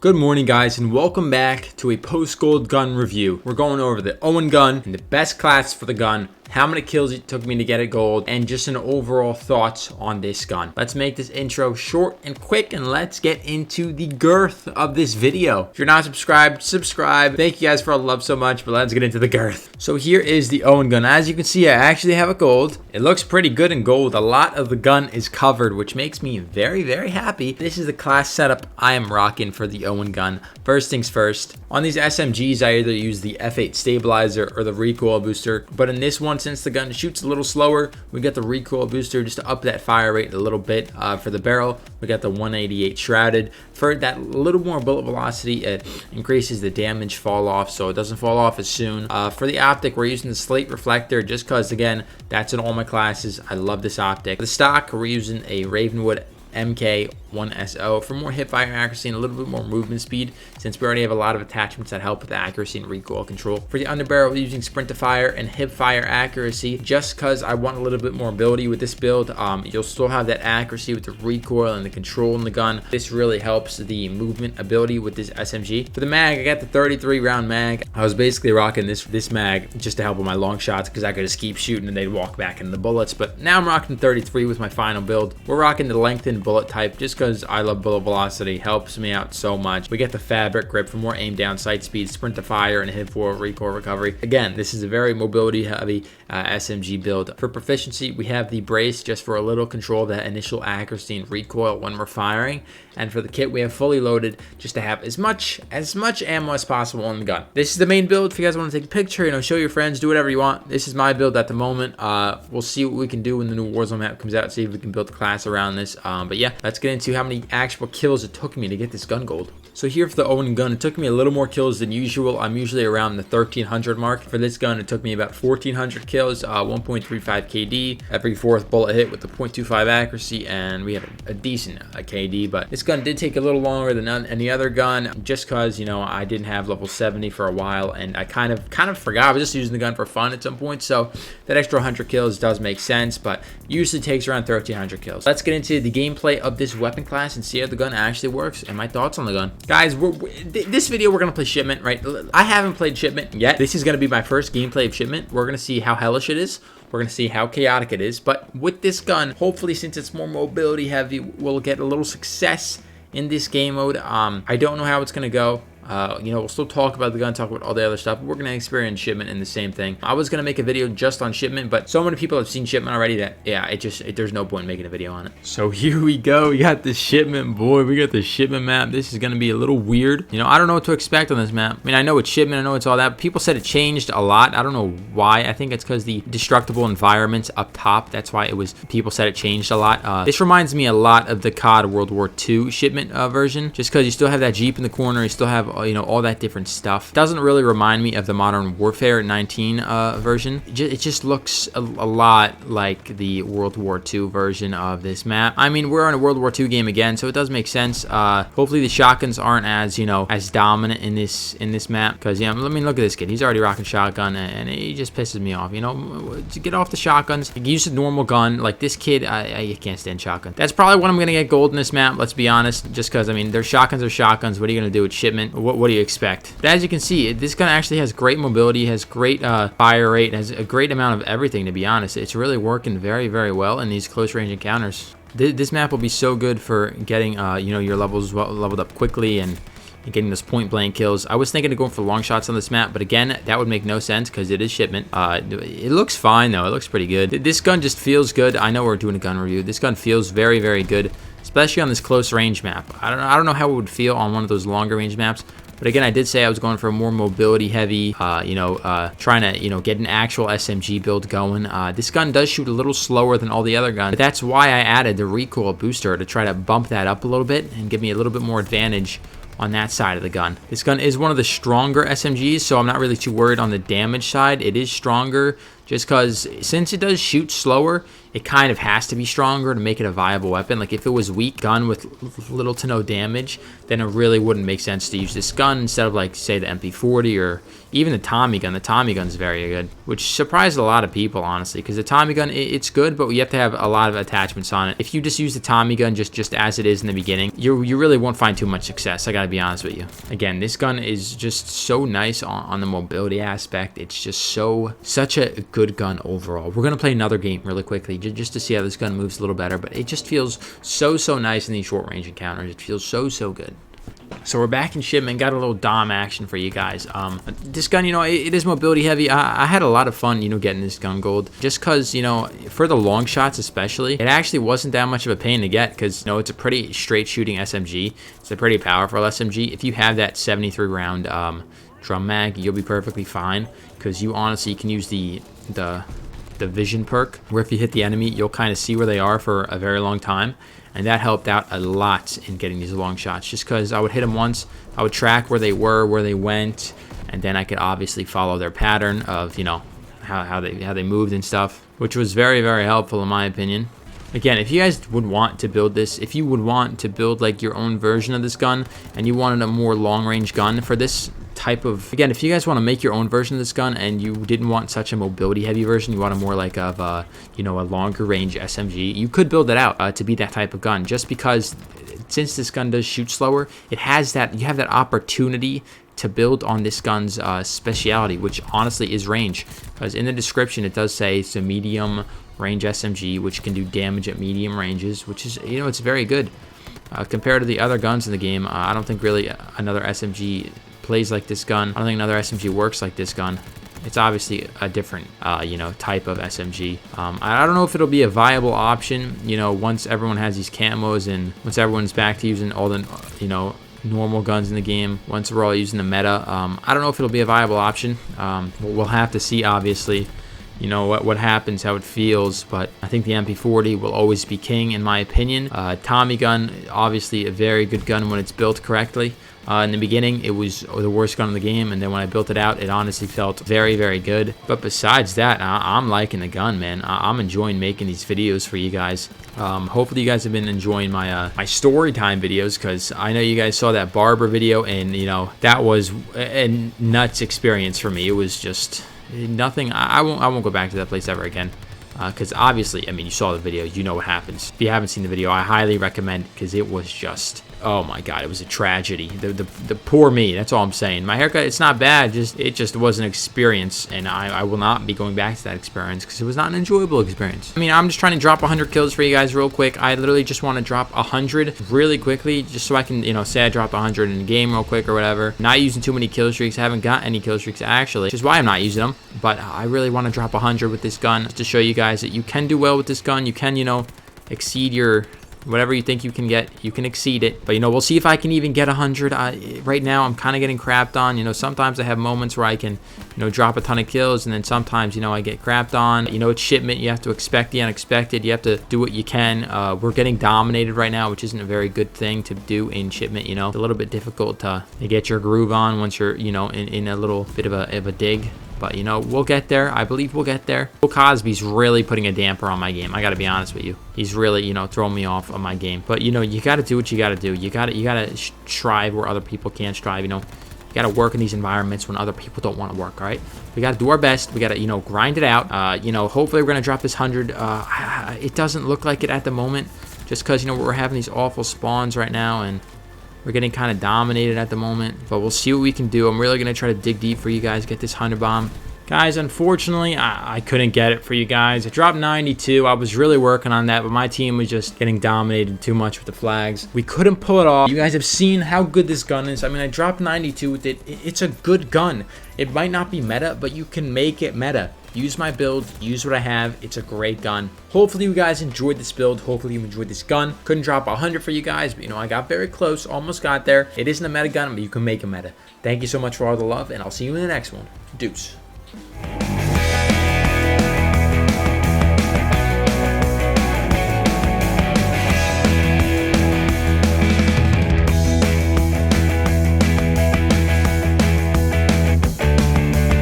Good morning, guys, and welcome back to a post-gold gun review. We're going over the Owen gun and the best class for the gun, how many kills it took me to get it gold, and just an overall thoughts on this gun. Let's make this intro short and quick, and let's get into the girth of this video. If you're not subscribed, subscribe. Thank you guys for all the love so much, but let's get into the girth. So here is the Owen gun. As you can see, I actually have it gold. It looks pretty good in gold. A lot of the gun is covered, which makes me very, very happy. This is the class setup I am rocking for the Owen gun. First things first, on these SMGs, I either use the F8 stabilizer or the recoil booster, but in this one, since the gun shoots a little slower, we got the recoil booster just to up that fire rate a little bit. For the barrel, we got the 188 shrouded. For that little more bullet velocity, it increases the damage fall off, so it doesn't fall off as soon. For the optic, we're using the slate reflector just because, again, that's in all my classes. I love this optic. The stock, we're using a Ravenwood MK1SO for more hipfire accuracy and a little bit more movement speed, since we already have a lot of attachments that help with the accuracy and recoil control. For the underbarrel, we're using sprint to fire and hipfire accuracy just because I want a little bit more ability with this build. You'll still have that accuracy with the recoil and the control in the gun. This really helps the movement ability with this SMG. For the mag, I got the 33 round mag. I was basically rocking this mag just to help with my long shots because I could just keep shooting and they'd walk back into the bullets, but now I'm rocking 33 with my final build. We're rocking the lengthened bullet type just because I love bullet velocity, helps me out so much. We get the fabric grip for more aim down sight speed, sprint to fire, and hit for recoil recovery. Again, this is a very mobility heavy SMG build. For proficiency, we have the brace just for a little control of that initial accuracy and recoil when we're firing. And for the kit, we have fully loaded just to have as much ammo as possible on the gun. This is the main build. If you guys want to take a picture, show your friends, do whatever you want. This is my build at the moment. We'll see what we can do when the new Warzone map comes out, see if we can build a class around this. But yeah, let's get into how many actual kills it took me to get this gun gold. So here for the Owen gun, it took me a little more kills than usual. I'm usually around the 1300 mark. For this gun, it took me about 1400 kills, 1.35 KD, every fourth bullet hit with the 0.25 accuracy, and we had a decent KD. But this gun did take a little longer than any other gun, just because I didn't have level 70 for a while, and I kind of forgot. I was just using the gun for fun at some point, so that extra 100 kills does make sense, but usually takes around 1300 kills. Let's get into the gameplay of this weapon class and see how the gun actually works and my thoughts on the gun. Guys, this video we're gonna play Shipment, right? I haven't played Shipment yet. This is gonna be my first gameplay of Shipment. We're gonna see how hellish it is. We're gonna see how chaotic it is. But with this gun, hopefully, since it's more mobility heavy, we'll get a little success in this game mode. I don't know how it's gonna go. We'll still talk about the gun, talk about all the other stuff, but we're going to experience Shipment in the same thing. I was going to make a video just on Shipment, but so many people have seen Shipment already that, yeah, there's no point in making a video on it. So here we go. We got the Shipment, boy. We got the Shipment map. This is going to be a little weird. I don't know what to expect on this map. I mean, I know it's Shipment. I know it's all that. But people said it changed a lot. I don't know why. I think it's because the destructible environments up top. That's why people said it changed a lot. This reminds me a lot of the COD World War II Shipment version, just because you still have that Jeep in the corner. You still have all that different stuff. Doesn't really remind me of the Modern Warfare 19 version. It just looks a lot like the World War II version of this map. I mean, we're in a World War II game again, so it does make sense. Hopefully the shotguns aren't as dominant in this map, because I mean, look at this kid. He's already rocking shotgun, and he just pisses me off. To get off the shotguns, use a normal gun. Like this kid, I can't stand shotgun. That's probably when I'm gonna get gold in this map. Let's be honest, just because I mean, their shotguns are shotguns. What are you gonna do with Shipment? What do you expect? But as you can see, this gun actually has great mobility, has great fire rate, has a great amount of everything, to be honest. It's really working very, very well in these close range encounters. This map will be so good for getting your levels leveled up quickly and getting those point blank kills. I was thinking of going for long shots on this map, but again, that would make no sense because it is Shipment. It looks fine though. It looks pretty good. This gun just feels good. I know we're doing a gun review. This gun feels very, very good, especially on this close range map. I don't know how it would feel on one of those longer range maps. But again, I did say I was going for a more mobility heavy, trying to, get an actual SMG build going. This gun does shoot a little slower than all the other guns, but that's why I added the recoil booster to try to bump that up a little bit and give me a little bit more advantage on that side of the gun. This gun is one of the stronger SMGs, so I'm not really too worried on the damage side. It is stronger just because since it does shoot slower, it kind of has to be stronger to make it a viable weapon. Like if it was weak gun with little to no damage, then it really wouldn't make sense to use this gun instead of like say the MP40 or even the Tommy gun. The Tommy gun's very good, which surprised a lot of people honestly, because the Tommy gun, it's good, but you have to have a lot of attachments on it. If you just use the Tommy gun just as it is in the beginning, you really won't find too much success. I gotta gotta be honest with you. Again, this gun is just so nice on the mobility aspect. It's just such a good gun overall. We're gonna play another game really quickly just to see how this gun moves a little better, but it just feels so nice in these short range encounters. It feels so good. So we're back in Shipment, got a little dom action for you guys. This gun, you know, it is mobility heavy. I had a lot of fun, you know, getting this gun gold. Just because, you know, for the long shots especially, it actually wasn't that much of a pain to get because, you know, it's a pretty straight shooting SMG. It's a pretty powerful SMG. If you have that 73 round drum mag, you'll be perfectly fine because you honestly can use the vision perk where if you hit the enemy, you'll kind of see where they are for a very long time. And that helped out a lot in getting these long shots just because I would hit them once, I would track where they were, where they went, and then I could obviously follow their pattern of, you know, how they moved and stuff, which was very helpful in my opinion. Again, if you guys would want to build this, if you would want to build like your own version of this gun and you wanted a more long range gun for this type of, again, if you guys want to make your own version of this gun and you didn't want such a mobility heavy version, you want a more like of you know, a longer range SMG, you could build it out to be that type of gun just because since this gun does shoot slower, it has that, you have that opportunity to build on this gun's speciality, which honestly is range, because in the description it does say it's a medium range SMG which can do damage at medium ranges, which is, you know, it's very good compared to the other guns in the game. I don't think really another SMG plays like this gun. I don't think another SMG works like this gun. It's obviously a different you know, type of SMG. I don't know if it'll be a viable option, you know, once everyone has these camos and once everyone's back to using all the, you know, normal guns in the game, once we're all using the meta. I don't know if it'll be a viable option. We'll have to see, obviously, you know, what happens, how it feels, but I think the MP40 will always be king in my opinion. Tommy gun, obviously a very good gun when it's built correctly. In the beginning, it was the worst gun in the game, and then when I built it out, it honestly felt very good. But besides that, I'm liking the gun, man. I'm enjoying making these videos for you guys. Hopefully you guys have been enjoying my my story time videos, because I know you guys saw that barber video, and you know, that was a nuts experience for me. It was just nothing. I won't go back to that place ever again. Because obviously, I mean, you saw the video, you know what happens. If you haven't seen the video, I highly recommend it because it was just, oh my god, it was a tragedy. The poor me, that's all I'm saying. My haircut, it's not bad, it just was an experience, and I will not be going back to that experience because it was not an enjoyable experience. I mean, I'm just trying to drop 100 kills for you guys real quick. I literally just want to drop 100 really quickly just so I can, you know, say I dropped 100 in the game real quick or whatever. Not using too many kill streaks. I haven't got any kill streaks actually, which is why I'm not using them. But I really want to drop 100 with this gun just to show you guys that you can do well with this gun. You can, you know, exceed your whatever you think you can get, you can exceed it. But you know, we'll see if I can even get 100. Right now I'm kind of getting crapped on. You know, sometimes I have moments where I can, you know, drop a ton of kills, and then sometimes, you know, I get crapped on. You know, it's Shipment, you have to expect the unexpected. You have to do what you can. We're getting dominated right now, which isn't a very good thing to do in Shipment. You know, it's a little bit difficult to get your groove on once you're, you know, in a little bit of a dig. But, you know, we'll get there. I believe we'll get there. Bill Cosby's really putting a damper on my game. I got to be honest with you. He's really, you know, throwing me off on my game. But, you know, you got to do what you got to do. You got to strive where other people can't strive, you know. You got to work in these environments when other people don't want to work, all right? We got to do our best. We got to, you know, grind it out. You know, hopefully we're going to drop this 100. It doesn't look like it at the moment just because, you know, we're having these awful spawns right now, and we're getting kind of dominated at the moment, but we'll see what we can do. I'm really going to try to dig deep for you guys, get this 100 bomb. Guys, unfortunately, I couldn't get it for you guys. I dropped 92. I was really working on that, but my team was just getting dominated too much with the flags. We couldn't pull it off. You guys have seen how good this gun is. I mean, I dropped 92 with it. It's a good gun. It might not be meta, but you can make it meta. Use my build, use what I have. It's a great gun. Hopefully you guys enjoyed this build. Hopefully you enjoyed this gun. Couldn't drop 100 for you guys, but you know, I got very close, almost got there. It isn't a meta gun, but you can make a meta. Thank you so much for all the love, and I'll see you in the next one. Deuce.